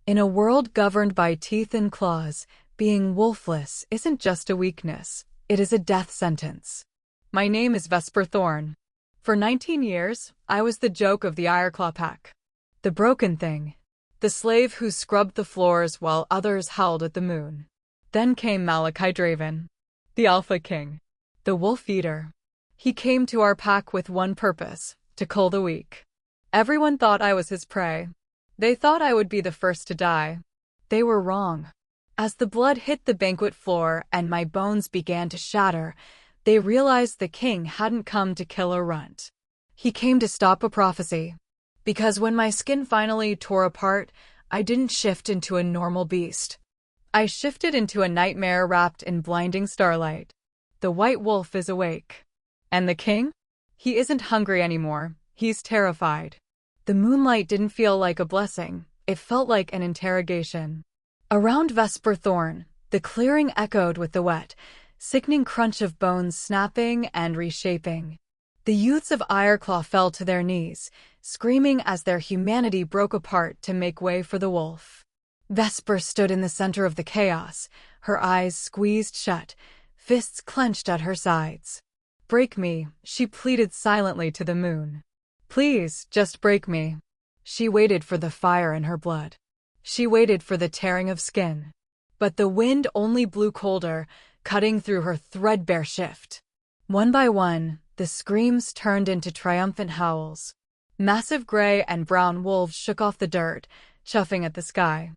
In a world governed by teeth and claws, being wolfless isn't just a weakness, it is a death sentence. My name is Vesper Thorn. For 19 years, I was the joke of the Ireclaw pack. The broken thing. The slave who scrubbed the floors while others howled at the moon. Then came Malachi Draven, the Alpha King, the Wolf Eater. He came to our pack with one purpose, to cull the weak. Everyone thought I was his prey. They thought I would be the first to die. They were wrong. As the blood hit the banquet floor and my bones began to shatter, they realized the king hadn't come to kill a runt. He came to stop a prophecy. Because when my skin finally tore apart, I didn't shift into a normal beast. I shifted into a nightmare wrapped in blinding starlight. The white wolf is awake. And the king? He isn't hungry anymore. He's terrified. The moonlight didn't feel like a blessing. It felt like an interrogation. Around Vesper Thorn, the clearing echoed with the wet, sickening crunch of bones snapping and reshaping. The youths of Ireclaw fell to their knees, screaming as their humanity broke apart to make way for the wolf. Vesper stood in the center of the chaos, her eyes squeezed shut, fists clenched at her sides. "Break me," she pleaded silently to the moon. "Please, just break me." She waited for the fire in her blood. She waited for the tearing of skin. But the wind only blew colder, cutting through her threadbare shift. One by one, the screams turned into triumphant howls. Massive gray and brown wolves shook off the dirt, chuffing at the sky.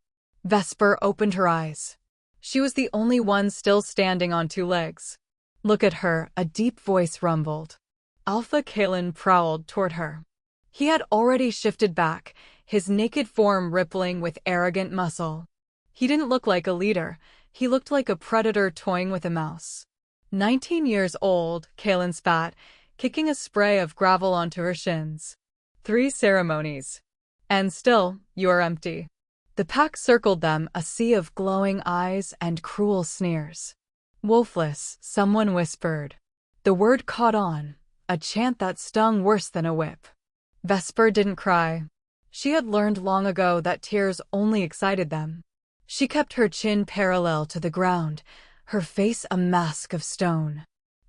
Vesper opened her eyes. She was the only one still standing on two legs. "Look at her," a deep voice rumbled. Alpha Kalen prowled toward her. He had already shifted back, his naked form rippling with arrogant muscle. He didn't look like a leader, he looked like a predator toying with a mouse. 19 years old, Kalen spat, kicking a spray of gravel onto her shins. 3 ceremonies. And still, you're empty. The pack circled them, a sea of glowing eyes and cruel sneers. "Wolfless," someone whispered. The word caught on, a chant that stung worse than a whip. Vesper didn't cry. She had learned long ago that tears only excited them. She kept her chin parallel to the ground, her face a mask of stone.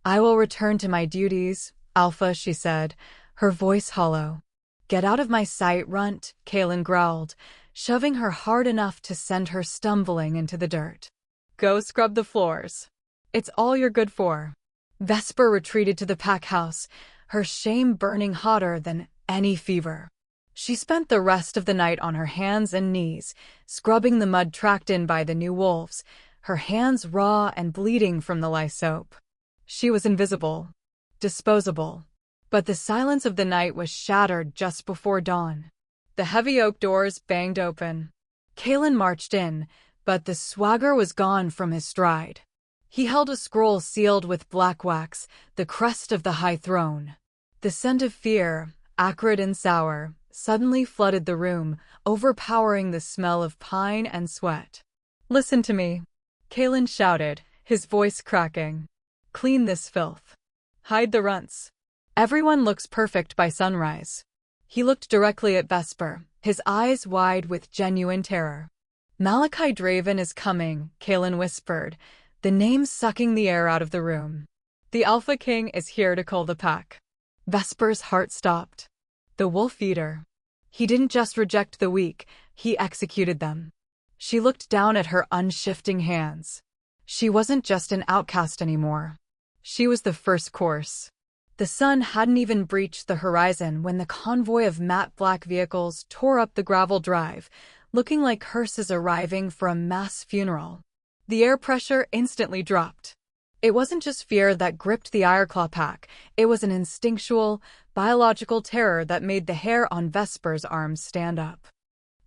"I will return to my duties, Alpha," she said, her voice hollow. "Get out of my sight, runt," Kalen growled, shoving her hard enough to send her stumbling into the dirt. "Go scrub the floors. It's all you're good for." Vesper retreated to the pack house, her shame burning hotter than any fever. She spent the rest of the night on her hands and knees, scrubbing the mud tracked in by the new wolves, her hands raw and bleeding from the lye soap. She was invisible, disposable. But the silence of the night was shattered just before dawn. The heavy oak doors banged open. Kalen marched in, but the swagger was gone from his stride. He held a scroll sealed with black wax, the crest of the high throne. The scent of fear, acrid and sour, suddenly flooded the room, overpowering the smell of pine and sweat. "Listen to me," Kalen shouted, his voice cracking. "Clean this filth. Hide the runts. Everyone looks perfect by sunrise." He looked directly at Vesper, his eyes wide with genuine terror. "Malachi Draven is coming," Kalen whispered, the name sucking the air out of the room. "The Alpha King is here to cull the pack." Vesper's heart stopped. The Wolf Eater. He didn't just reject the weak, he executed them. She looked down at her unshifting hands. She wasn't just an outcast anymore. She was the first course. The sun hadn't even breached the horizon when the convoy of matte black vehicles tore up the gravel drive, looking like hearses arriving for a mass funeral. The air pressure instantly dropped. It wasn't just fear that gripped the Ireclaw pack, it was an instinctual, biological terror that made the hair on Vesper's arms stand up.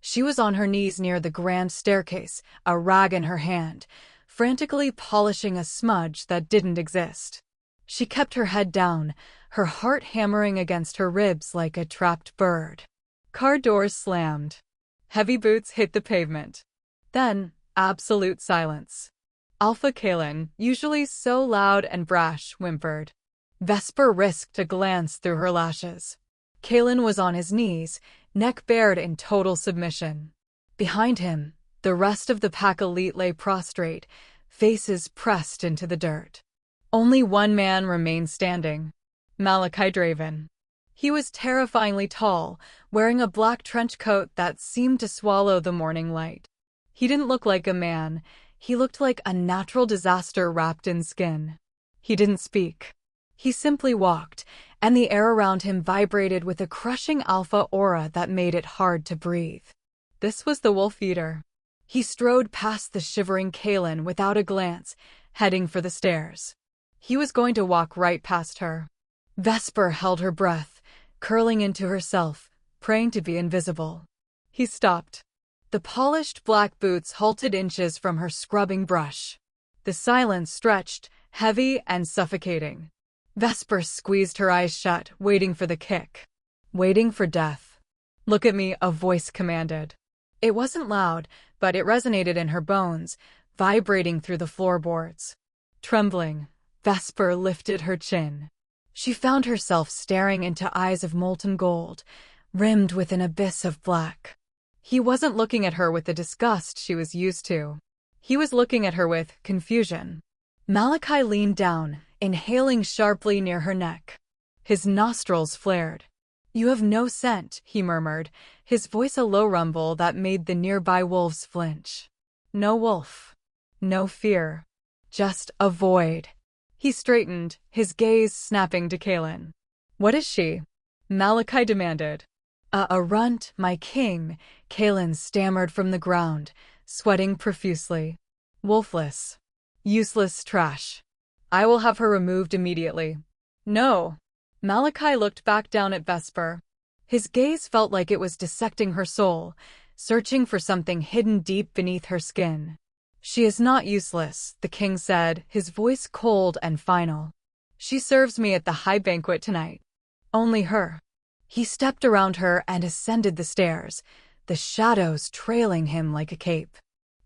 She was on her knees near the grand staircase, a rag in her hand, frantically polishing a smudge that didn't exist. She kept her head down, her heart hammering against her ribs like a trapped bird. Car doors slammed. Heavy boots hit the pavement. Then, absolute silence. Alpha Kalen, usually so loud and brash, whimpered. Vesper risked a glance through her lashes. Kalen was on his knees, neck bared in total submission. Behind him, the rest of the pack elite lay prostrate, faces pressed into the dirt. Only one man remained standing. Malachi Draven. He was terrifyingly tall, wearing a black trench coat that seemed to swallow the morning light. He didn't look like a man, he looked like a natural disaster wrapped in skin. He didn't speak. He simply walked, and the air around him vibrated with a crushing alpha aura that made it hard to breathe. This was the Wolf Eater. He strode past the shivering Kaelin without a glance, heading for the stairs. He was going to walk right past her. Vesper held her breath, curling into herself, praying to be invisible. He stopped. The polished black boots halted inches from her scrubbing brush. The silence stretched, heavy and suffocating. Vesper squeezed her eyes shut, waiting for the kick. Waiting for death. "Look at me," a voice commanded. It wasn't loud, but it resonated in her bones, vibrating through the floorboards. Trembling, Vesper lifted her chin. She found herself staring into eyes of molten gold, rimmed with an abyss of black. He wasn't looking at her with the disgust she was used to. He was looking at her with confusion. Malachi leaned down, inhaling sharply near her neck. His nostrils flared. "You have no scent," he murmured, his voice a low rumble that made the nearby wolves flinch. No wolf. No fear. Just a void. He straightened, his gaze snapping to Kaelin. "What is she?" Malachi demanded. A runt, my king," Kaelin stammered from the ground, sweating profusely. "Wolfless. Useless trash. I will have her removed immediately." "No." Malachi looked back down at Vesper. His gaze felt like it was dissecting her soul, searching for something hidden deep beneath her skin. "She is not useless," the king said, his voice cold and final. "She serves me at the high banquet tonight. Only her." He stepped around her and ascended the stairs, the shadows trailing him like a cape.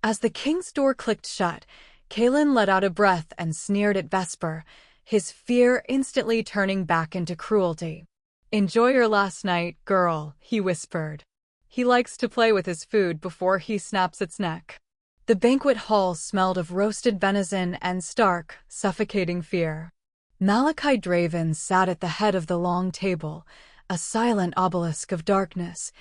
As the king's door clicked shut, Kaelin let out a breath and sneered at Vesper, his fear instantly turning back into cruelty. "Enjoy your last night, girl," he whispered. "He likes to play with his food before he snaps its neck." The banquet hall smelled of roasted venison and stark, suffocating fear. Malachi Draven sat at the head of the long table, a silent obelisk of darkness,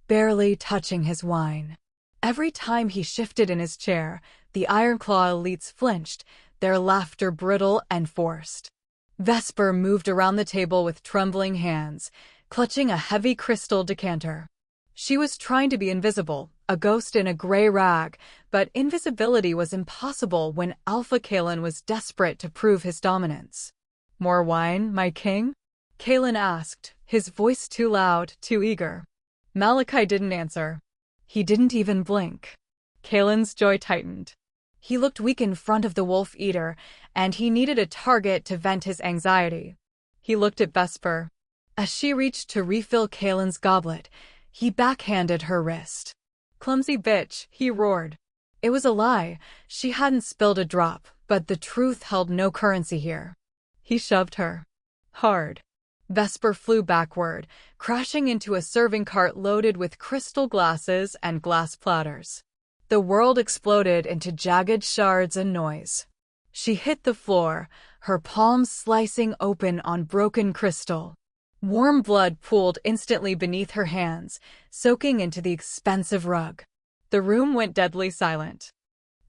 barely touching his wine. Every time he shifted in his chair, the Ironclaw elites flinched, their laughter brittle and forced. Vesper moved around the table with trembling hands, clutching a heavy crystal decanter. She was trying to be invisible, a ghost in a gray rag, but invisibility was impossible when Alpha Kaelin was desperate to prove his dominance. "More wine, my king?" Kaelin asked, his voice too loud, too eager. Malachi didn't answer. He didn't even blink. Kaelin's joy tightened. He looked weak in front of the Wolf Eater, and he needed a target to vent his anxiety. He looked at Vesper. As she reached to refill Kaelin's goblet, he backhanded her wrist. "Clumsy bitch," he roared. It was a lie. She hadn't spilled a drop, but the truth held no currency here. He shoved her. Hard. Vesper flew backward, crashing into a serving cart loaded with crystal glasses and glass platters. The world exploded into jagged shards and noise. She hit the floor, her palms slicing open on broken crystal. Warm blood pooled instantly beneath her hands, soaking into the expensive rug. The room went deadly silent.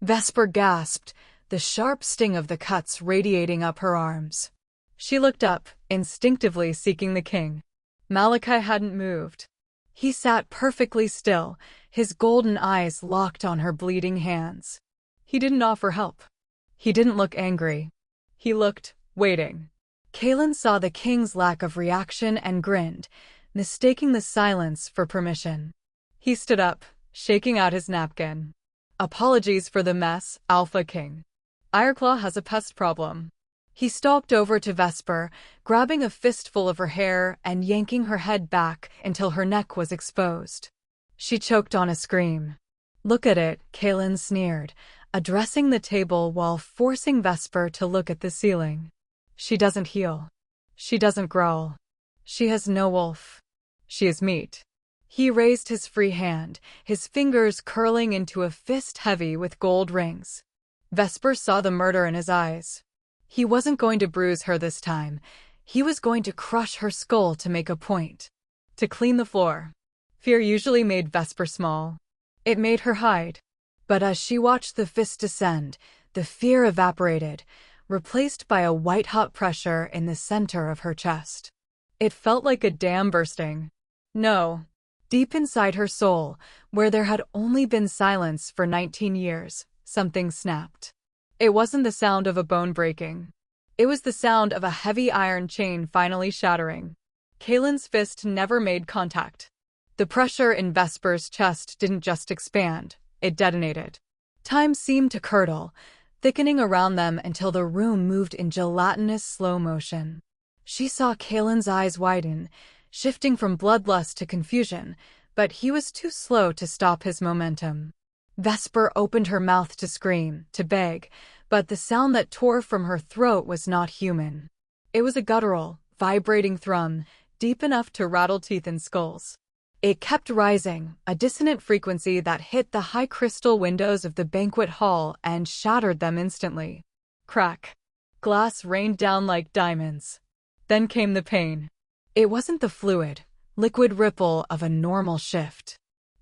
Vesper gasped, the sharp sting of the cuts radiating up her arms. She looked up, instinctively seeking the king. Malachi hadn't moved. He sat perfectly still, his golden eyes locked on her bleeding hands. He didn't offer help. He didn't look angry. He looked, waiting. Kaelin saw the king's lack of reaction and grinned, mistaking the silence for permission. He stood up, shaking out his napkin. "Apologies for the mess, Alpha King. Ironclaw has a pest problem." He stalked over to Vesper, grabbing a fistful of her hair and yanking her head back until her neck was exposed. She choked on a scream. "Look at it," Kaelin sneered, addressing the table while forcing Vesper to look at the ceiling. "She doesn't heal. She doesn't growl. She has no wolf. She is meat." He raised his free hand, his fingers curling into a fist heavy with gold rings. Vesper saw the murder in his eyes. He wasn't going to bruise her this time. He was going to crush her skull to make a point. To clean the floor. Fear usually made Vesper small. It made her hide. But as she watched the fist descend, the fear evaporated, replaced by a white-hot pressure in the center of her chest. It felt like a dam bursting. No. Deep inside her soul, where there had only been silence for 19 years, something snapped. It wasn't the sound of a bone breaking. It was the sound of a heavy iron chain finally shattering. Kalen's fist never made contact. The pressure in Vesper's chest didn't just expand, it detonated. Time seemed to curdle, thickening around them until the room moved in gelatinous slow motion. She saw Kalen's eyes widen, shifting from bloodlust to confusion, but he was too slow to stop his momentum. Vesper opened her mouth to scream, to beg, but the sound that tore from her throat was not human. It was a guttural, vibrating thrum, deep enough to rattle teeth and skulls. It kept rising, a dissonant frequency that hit the high crystal windows of the banquet hall and shattered them instantly. Crack. Glass rained down like diamonds. Then came the pain. It wasn't the fluid, liquid ripple of a normal shift.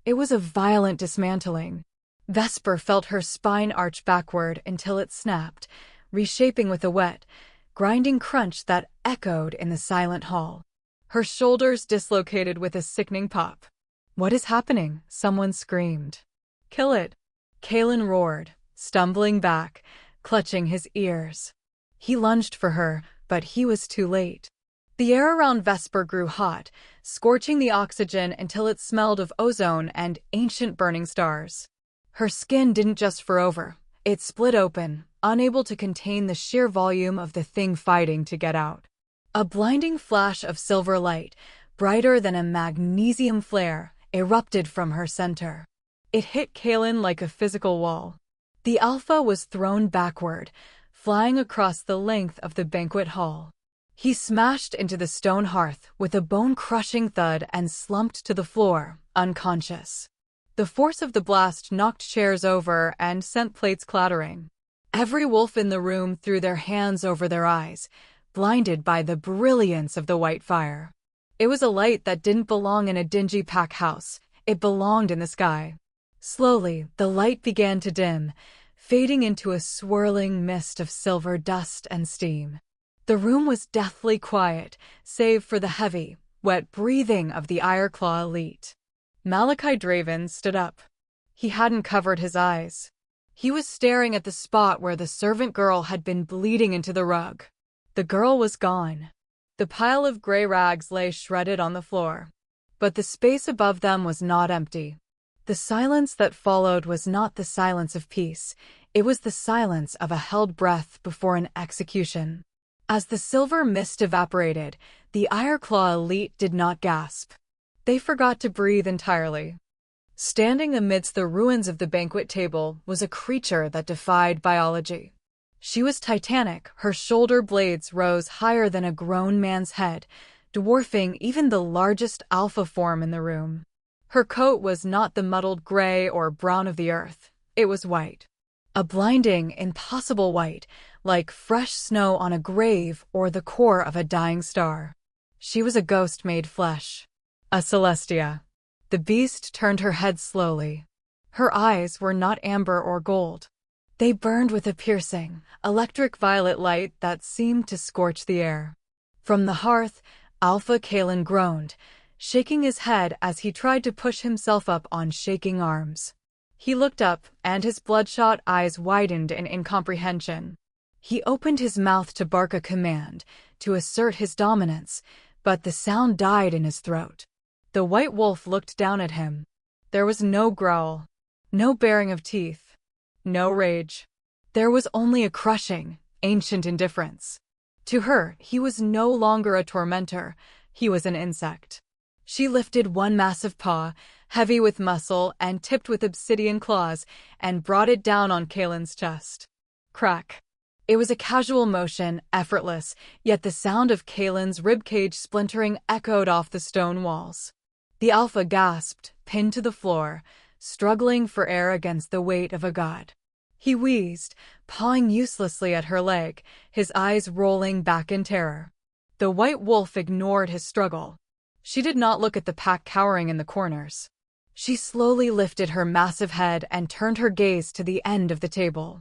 It was a violent dismantling. Vesper felt her spine arch backward until it snapped, reshaping with a wet, grinding crunch that echoed in the silent hall. Her shoulders dislocated with a sickening pop. "What is happening?" someone screamed. "Kill it!" Kalen roared, stumbling back, clutching his ears. He lunged for her, but he was too late. The air around Vesper grew hot, scorching the oxygen until it smelled of ozone and ancient burning stars. Her skin didn't just fur over, it split open, unable to contain the sheer volume of the thing fighting to get out. A blinding flash of silver light, brighter than a magnesium flare, erupted from her center. It hit Kalen like a physical wall. The Alpha was thrown backward, flying across the length of the banquet hall. He smashed into the stone hearth with a bone-crushing thud and slumped to the floor, unconscious. The force of the blast knocked chairs over and sent plates clattering. Every wolf in the room threw their hands over their eyes, blinded by the brilliance of the white fire. It was a light that didn't belong in a dingy pack house, it belonged in the sky. Slowly, the light began to dim, fading into a swirling mist of silver dust and steam. The room was deathly quiet, save for the heavy, wet breathing of the Ireclaw elite. Malachi Draven stood up. He hadn't covered his eyes. He was staring at the spot where the servant girl had been bleeding into the rug. The girl was gone. The pile of gray rags lay shredded on the floor. But the space above them was not empty. The silence that followed was not the silence of peace. It was the silence of a held breath before an execution. As the silver mist evaporated, the Ireclaw elite did not gasp. They forgot to breathe entirely. Standing amidst the ruins of the banquet table was a creature that defied biology. She was titanic, her shoulder blades rose higher than a grown man's head, dwarfing even the largest alpha form in the room. Her coat was not the muddled gray or brown of the earth, it was white. A blinding, impossible white, like fresh snow on a grave or the core of a dying star. She was a ghost made flesh. A Celestia. The beast turned her head slowly. Her eyes were not amber or gold. They burned with a piercing, electric violet light that seemed to scorch the air. From the hearth, Alpha Kalen groaned, shaking his head as he tried to push himself up on shaking arms. He looked up, and his bloodshot eyes widened in incomprehension. He opened his mouth to bark a command, to assert his dominance, but the sound died in his throat. The white wolf looked down at him. There was no growl, no baring of teeth. No rage. There was only a crushing, ancient indifference. To her, he was no longer a tormentor, he was an insect. She lifted one massive paw, heavy with muscle and tipped with obsidian claws, and brought it down on Kalen's chest. Crack. It was a casual motion, effortless, yet the sound of Kalen's ribcage splintering echoed off the stone walls. The alpha gasped, pinned to the floor, struggling for air against the weight of a god. He wheezed, pawing uselessly at her leg, his eyes rolling back in terror. The white wolf ignored his struggle. She did not look at the pack cowering in the corners. She slowly lifted her massive head and turned her gaze to the end of the table.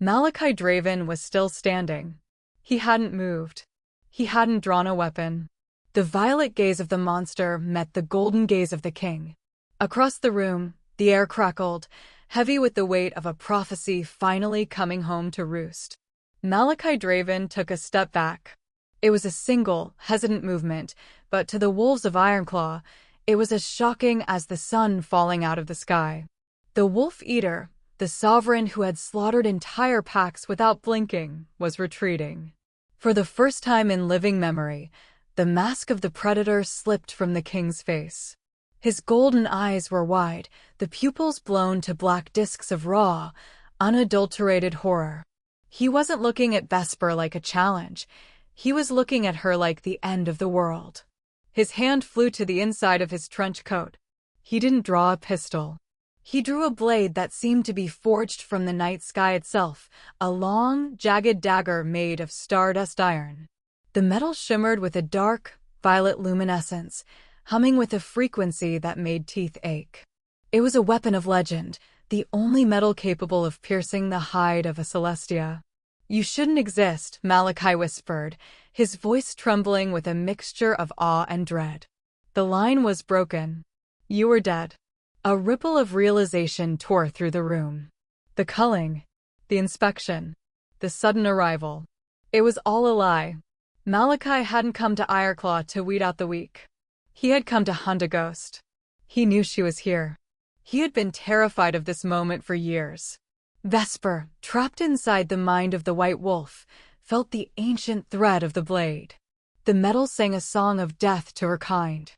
Malachi Draven was still standing. He hadn't moved. He hadn't drawn a weapon. The violet gaze of the monster met the golden gaze of the king. Across the room, the air crackled, heavy with the weight of a prophecy finally coming home to roost. Malachi Draven took a step back. It was a single, hesitant movement, but to the wolves of Ironclaw, it was as shocking as the sun falling out of the sky. The Wolf Eater, the sovereign who had slaughtered entire packs without blinking, was retreating. For the first time in living memory, the mask of the predator slipped from the king's face. His golden eyes were wide, the pupils blown to black discs of raw, unadulterated horror. He wasn't looking at Vesper like a challenge. He was looking at her like the end of the world. His hand flew to the inside of his trench coat. He didn't draw a pistol. He drew a blade that seemed to be forged from the night sky itself, a long, jagged dagger made of stardust iron. The metal shimmered with a dark, violet luminescence, humming with a frequency that made teeth ache. It was a weapon of legend, the only metal capable of piercing the hide of a Celestia. "You shouldn't exist," Malachi whispered, his voice trembling with a mixture of awe and dread. The line was broken. You were dead. A ripple of realization tore through the room. The culling, the inspection, the sudden arrival. It was all a lie. Malachi hadn't come to Ironclaw to weed out the weak. He had come to hunt a ghost. He knew she was here. He had been terrified of this moment for years. Vesper, trapped inside the mind of the white wolf, felt the ancient thread of the blade. The metal sang a song of death to her kind.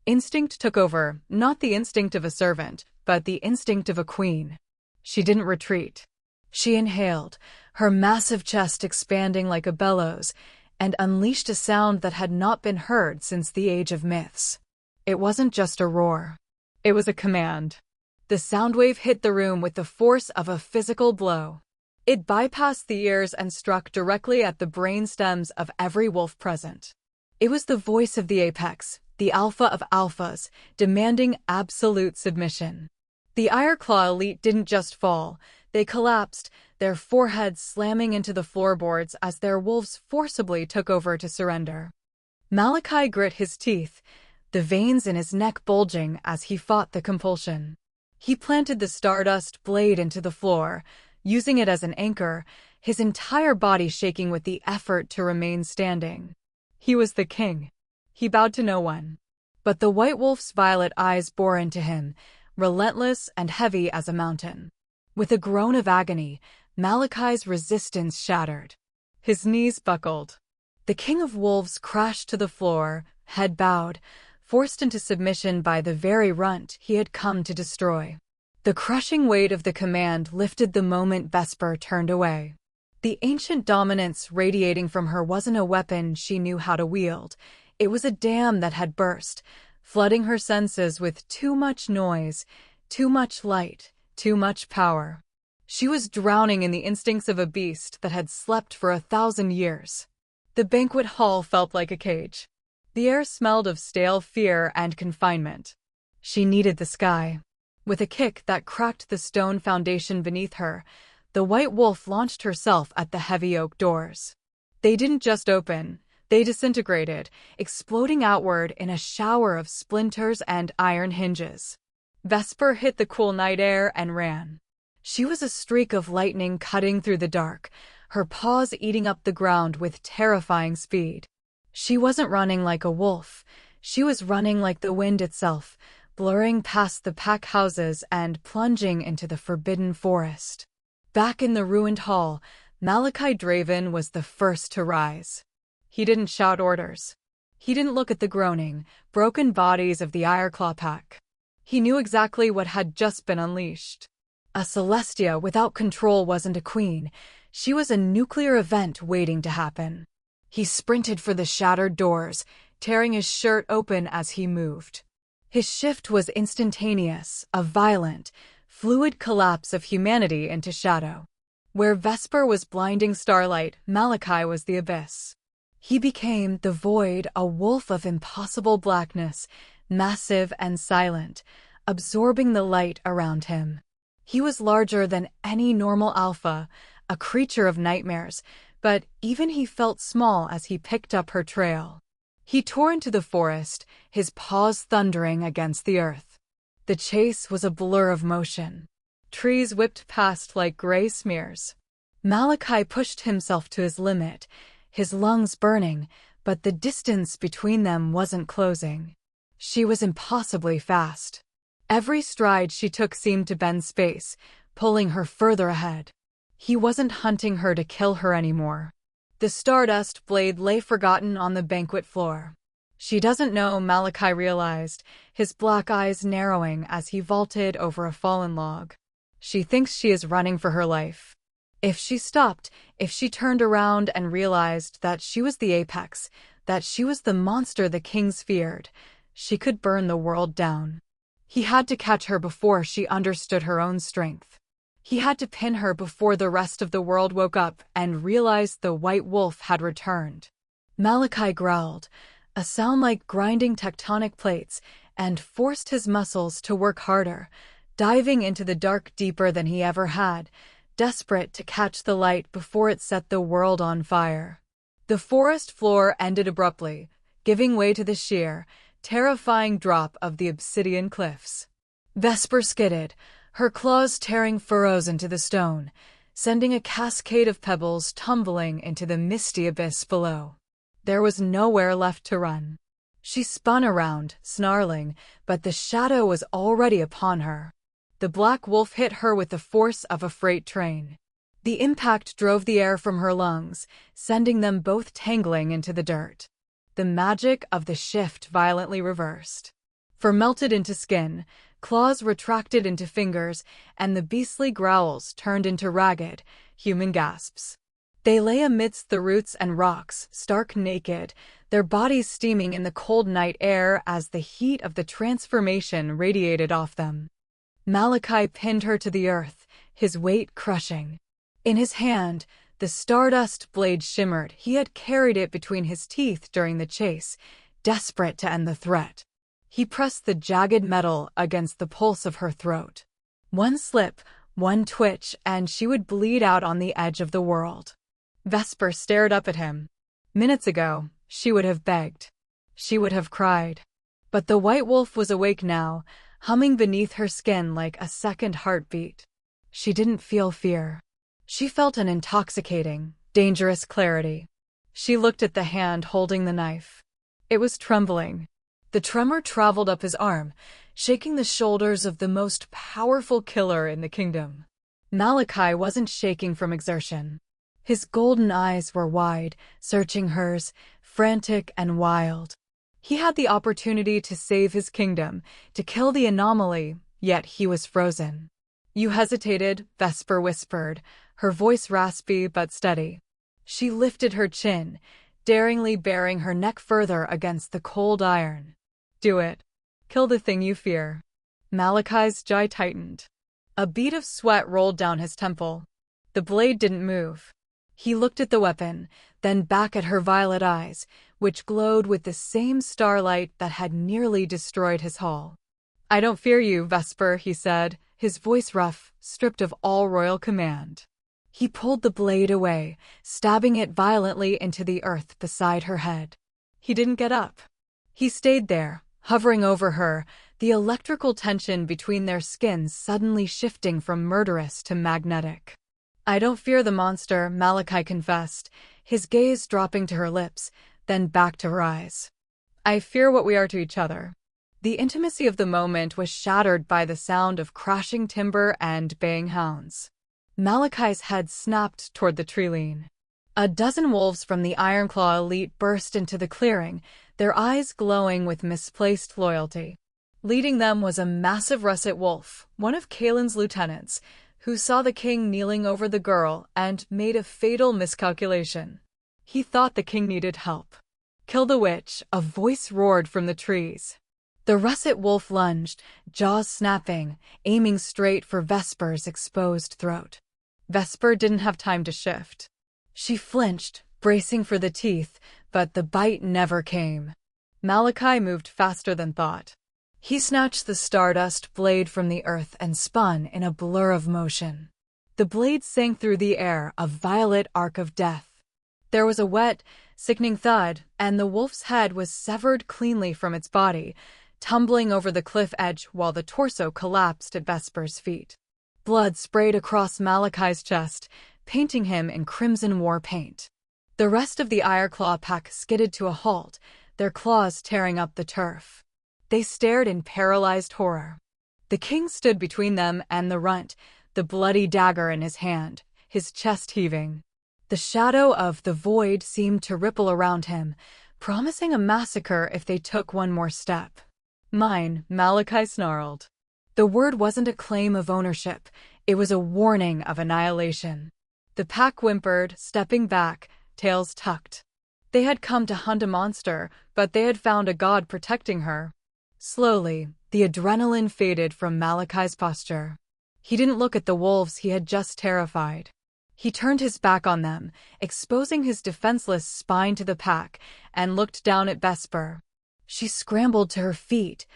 Instinct took over, not the instinct of a servant, but the instinct of a queen. She didn't retreat. She inhaled, her massive chest expanding like a bellows, and unleashed a sound that had not been heard since the age of myths. It wasn't just a roar. It was a command. The sound wave hit the room with the force of a physical blow. It bypassed the ears and struck directly at the brain stems of every wolf present. It was the voice of the apex, the alpha of alphas, demanding absolute submission. The Ironclaw elite didn't just fall, they collapsed, their foreheads slamming into the floorboards as their wolves forcibly took over to surrender. Malachi grit his teeth, the veins in his neck bulging as he fought the compulsion. He planted the stardust blade into the floor, using it as an anchor, his entire body shaking with the effort to remain standing. He was the king. He bowed to no one. But the white wolf's violet eyes bore into him, relentless and heavy as a mountain. With a groan of agony, Malachi's resistance shattered. His knees buckled. The king of wolves crashed to the floor, head bowed, forced into submission by the very runt he had come to destroy. The crushing weight of the command lifted the moment Vesper turned away. The ancient dominance radiating from her wasn't a weapon she knew how to wield. It was a dam that had burst, flooding her senses with too much noise, too much light, too much power. She was drowning in the instincts of a beast that had slept for 1,000 years. The banquet hall felt like a cage. The air smelled of stale fear and confinement. She needed the sky. With a kick that cracked the stone foundation beneath her, the white wolf launched herself at the heavy oak doors. They didn't just open, they disintegrated, exploding outward in a shower of splinters and iron hinges. Vesper hit the cool night air and ran. She was a streak of lightning cutting through the dark, her paws eating up the ground with terrifying speed. She wasn't running like a wolf. She was running like the wind itself, blurring past the pack houses and plunging into the forbidden forest. Back in the ruined hall, Malachi Draven was the first to rise. He didn't shout orders. He didn't look at the groaning, broken bodies of the Ironclaw pack. He knew exactly what had just been unleashed. A Celestia without control wasn't a queen. She was a nuclear event waiting to happen. He sprinted for the shattered doors, tearing his shirt open as he moved. His shift was instantaneous, a violent, fluid collapse of humanity into shadow. Where Vesper was blinding starlight, Malachi was the abyss. He became the void, a wolf of impossible blackness, massive and silent, absorbing the light around him. He was larger than any normal alpha, a creature of nightmares, but even he felt small as he picked up her trail. He tore into the forest, his paws thundering against the earth. The chase was a blur of motion. Trees whipped past like gray smears. Malachi pushed himself to his limit, his lungs burning, but the distance between them wasn't closing. She was impossibly fast. Every stride she took seemed to bend space, pulling her further ahead. He wasn't hunting her to kill her anymore. The stardust blade lay forgotten on the banquet floor. She doesn't know, Malachi realized, his black eyes narrowing as he vaulted over a fallen log. She thinks she is running for her life. If she stopped, if she turned around and realized that she was the apex, that she was the monster the kings feared, she could burn the world down. He had to catch her before she understood her own strength. He had to pin her before the rest of the world woke up and realized the white wolf had returned. Malachi growled, a sound like grinding tectonic plates, and forced his muscles to work harder, diving into the dark deeper than he ever had, desperate to catch the light before it set the world on fire. The forest floor ended abruptly, giving way to the sheer, terrifying drop of the obsidian cliffs. Vesper skidded, her claws tearing furrows into the stone, sending a cascade of pebbles tumbling into the misty abyss below. There was nowhere left to run. She spun around, snarling, but the shadow was already upon her. The black wolf hit her with the force of a freight train. The impact drove the air from her lungs, sending them both tangling into the dirt. The magic of the shift violently reversed. Fur melted into skin, claws retracted into fingers, and the beastly growls turned into ragged, human gasps. They lay amidst the roots and rocks, stark naked, their bodies steaming in the cold night air as the heat of the transformation radiated off them. Malachi pinned her to the earth, his weight crushing. In his hand, the stardust blade shimmered. He had carried it between his teeth during the chase, desperate to end the threat. He pressed the jagged metal against the pulse of her throat. One slip, one twitch, and she would bleed out on the edge of the world. Vesper stared up at him. Minutes ago, she would have begged. She would have cried. But the white wolf was awake now, humming beneath her skin like a second heartbeat. She didn't feel fear. She felt an intoxicating, dangerous clarity. She looked at the hand holding the knife. It was trembling. The tremor traveled up his arm, shaking the shoulders of the most powerful killer in the kingdom. Malachi wasn't shaking from exertion. His golden eyes were wide, searching hers, frantic and wild. He had the opportunity to save his kingdom, to kill the anomaly, yet he was frozen. "You hesitated," Vesper whispered, her voice raspy but steady. She lifted her chin, daringly baring her neck further against the cold iron. "Do it. Kill the thing you fear." Malachi's jaw tightened. A bead of sweat rolled down his temple. The blade didn't move. He looked at the weapon, then back at her violet eyes, which glowed with the same starlight that had nearly destroyed his hull. "I don't fear you, Vesper," he said, his voice rough, stripped of all royal command. He pulled the blade away, stabbing it violently into the earth beside her head. He didn't get up. He stayed there, hovering over her, the electrical tension between their skins suddenly shifting from murderous to magnetic. "I don't fear the monster," Malachi confessed, his gaze dropping to her lips, then back to her eyes. "I fear what we are to each other." The intimacy of the moment was shattered by the sound of crashing timber and baying hounds. Malachi's head snapped toward the treeline. A dozen wolves from the Ironclaw elite burst into the clearing, their eyes glowing with misplaced loyalty. Leading them was a massive russet wolf, one of Kaelin's lieutenants, who saw the king kneeling over the girl and made a fatal miscalculation. He thought the king needed help. "Kill the witch," a voice roared from the trees. The russet wolf lunged, jaws snapping, aiming straight for Vesper's exposed throat. Vesper didn't have time to shift. She flinched, bracing for the teeth, but the bite never came. Malachi moved faster than thought. He snatched the stardust blade from the earth and spun in a blur of motion. The blade sang through the air, a violet arc of death. There was a wet, sickening thud, and the wolf's head was severed cleanly from its body, tumbling over the cliff edge while the torso collapsed at Vesper's feet. Blood sprayed across Malachi's chest, painting him in crimson war paint. The rest of the Ireclaw pack skidded to a halt, their claws tearing up the turf. They stared in paralyzed horror. The king stood between them and the runt, the bloody dagger in his hand, his chest heaving. The shadow of the void seemed to ripple around him, promising a massacre if they took one more step. Mine, Malachi snarled. The word wasn't a claim of ownership, it was a warning of annihilation. The pack whimpered, stepping back, tails tucked. They had come to hunt a monster, but they had found a god protecting her. Slowly, the adrenaline faded from Malachi's posture. He didn't look at the wolves he had just terrified. He turned his back on them, exposing his defenseless spine to the pack, and looked down at Vesper. She scrambled to her feet,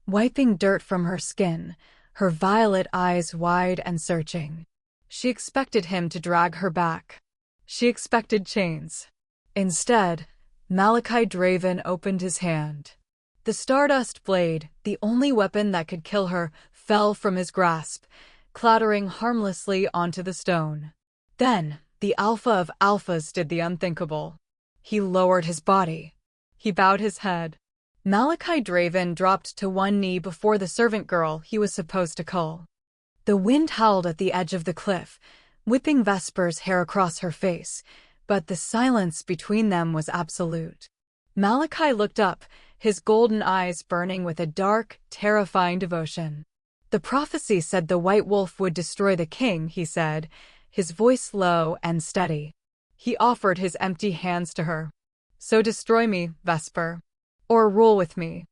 wiping dirt from her skin, her violet eyes wide and searching. She expected him to drag her back. She expected chains. Instead, Malachi Draven opened his hand. The stardust blade, the only weapon that could kill her, fell from his grasp, clattering harmlessly onto the stone. Then, the alpha of alphas did the unthinkable. He lowered his body. He bowed his head. Malachi Draven dropped to one knee before the servant girl he was supposed to cull. The wind howled at the edge of the cliff, whipping Vesper's hair across her face, but the silence between them was absolute. Malachi looked up, his golden eyes burning with a dark, terrifying devotion. The prophecy said the white wolf would destroy the king, he said, his voice low and steady. He offered his empty hands to her. So destroy me, Vesper. Or rule with me.